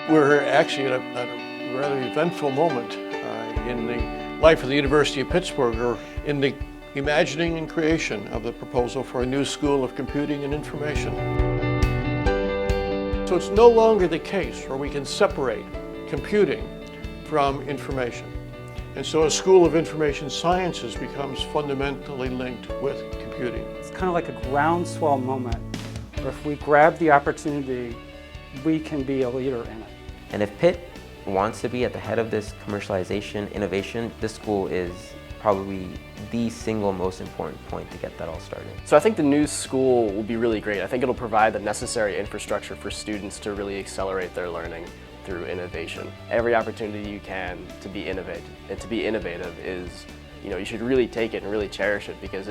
We're actually at a rather eventful moment in the life of the University of Pittsburgh, or in the imagining and creation of the proposal for a new school of computing and information. So it's no longer the case where we can separate computing from information. And so a school of information sciences becomes fundamentally linked with computing. It's kind of like a groundswell moment where if we grab the opportunity, we can be a leader in it. And if Pitt wants to be at the head of this commercialization, innovation, this school is probably the single most important point to get that all started. So I think the new school will be really great. I think it'll provide the necessary infrastructure for students to really accelerate their learning through innovation. Every opportunity you can to be innovative is, you should really take it and really cherish it, because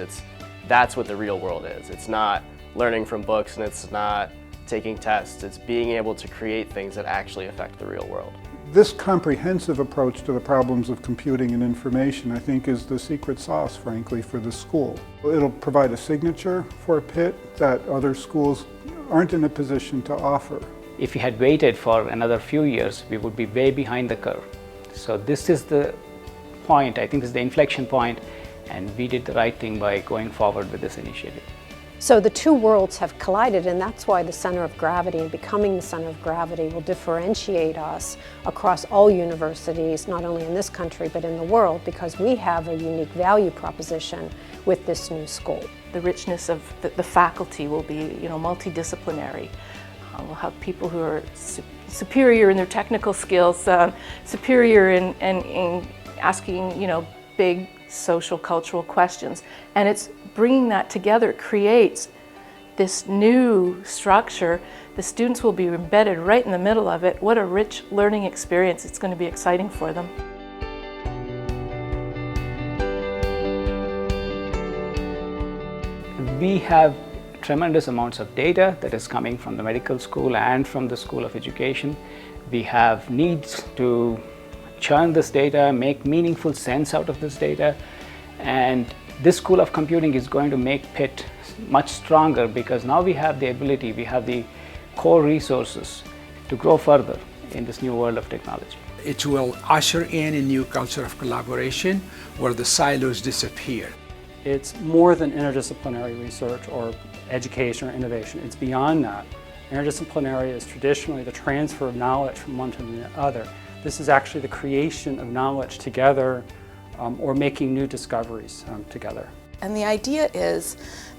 that's what the real world is. It's not learning from books, and it's not taking tests. It's being able to create things that actually affect the real world. This comprehensive approach to the problems of computing and information, I think, is the secret sauce, frankly, for the school. It'll provide a signature for Pitt that other schools aren't in a position to offer. If we had waited for another few years, we would be way behind the curve. So this is the point, I think this is the inflection point, and we did the right thing by going forward with this initiative. So the two worlds have collided, and that's why the center of gravity and becoming the center of gravity will differentiate us across all universities, not only in this country but in the world, because we have a unique value proposition with this new school. The richness of the faculty will be, multidisciplinary. We'll have people who are superior in their technical skills, superior in asking, big social, cultural questions. And it's bringing that together creates this new structure. The students will be embedded right in the middle of it. What a rich learning experience. It's going to be exciting for them. We have tremendous amounts of data that is coming from the medical school and from the School of Education. We have needs to churn this data, make meaningful sense out of this data, and this School of Computing is going to make Pitt much stronger, because now we have the ability, we have the core resources to grow further in this new world of technology. It will usher in a new culture of collaboration where the silos disappear. It's more than interdisciplinary research or education or innovation. It's beyond that. Interdisciplinary is traditionally the transfer of knowledge from one to the other. This is actually the creation of knowledge together, or making new discoveries together. And the idea is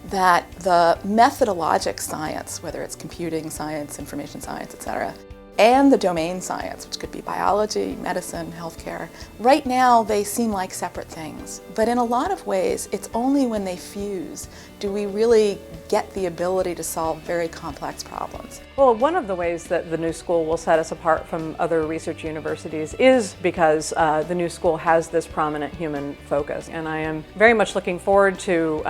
that the methodologic science, whether it's computing science, information science, etc., and the domain science, which could be biology, medicine, healthcare, right now they seem like separate things. But in a lot of ways, it's only when they fuse do we really get the ability to solve very complex problems. Well, one of the ways that the new school will set us apart from other research universities is because the new school has this prominent human focus. And I am very much looking forward to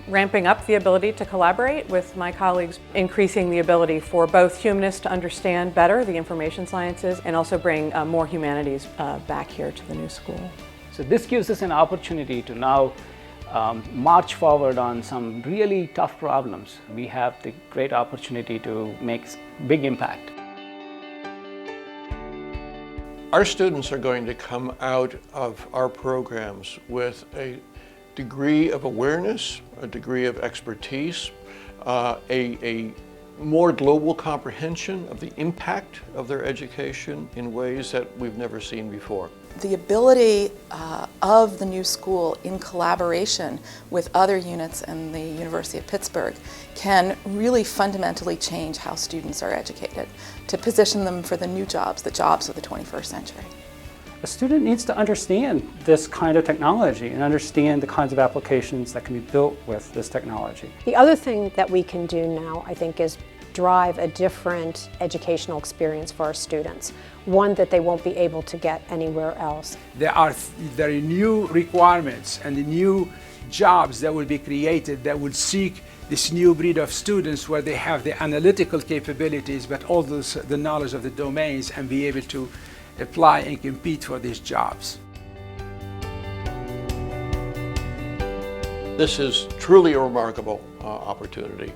ramping up the ability to collaborate with my colleagues, increasing the ability for both humanists to understand better the information sciences and also bring more humanities back here to the new school. So this gives us an opportunity to now march forward on some really tough problems. We have the great opportunity to make big impact. Our students are going to come out of our programs with a degree of awareness, a degree of expertise, a more global comprehension of the impact of their education in ways that we've never seen before. The ability of the new school in collaboration with other units in the University of Pittsburgh can really fundamentally change how students are educated to position them for the new jobs, the jobs of the 21st century. A student needs to understand this kind of technology and understand the kinds of applications that can be built with this technology. The other thing that we can do now, I think, is drive a different educational experience for our students, one that they won't be able to get anywhere else. There are new requirements and new jobs that will be created that will seek this new breed of students where they have the analytical capabilities but also the knowledge of the domains and be able to apply and compete for these jobs. This is truly a remarkable opportunity.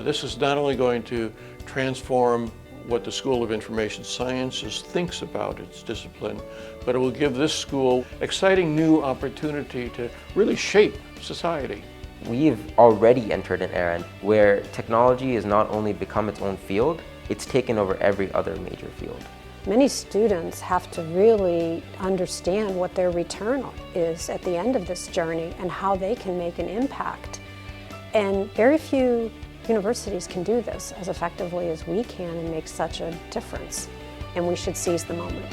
This is not only going to transform what the School of Information Sciences thinks about its discipline, but it will give this school exciting new opportunity to really shape society. We've already entered an era where technology has not only become its own field, it's taken over every other major field. Many students have to really understand what their return is at the end of this journey and how they can make an impact. And very few universities can do this as effectively as we can and make such a difference. And we should seize the moment.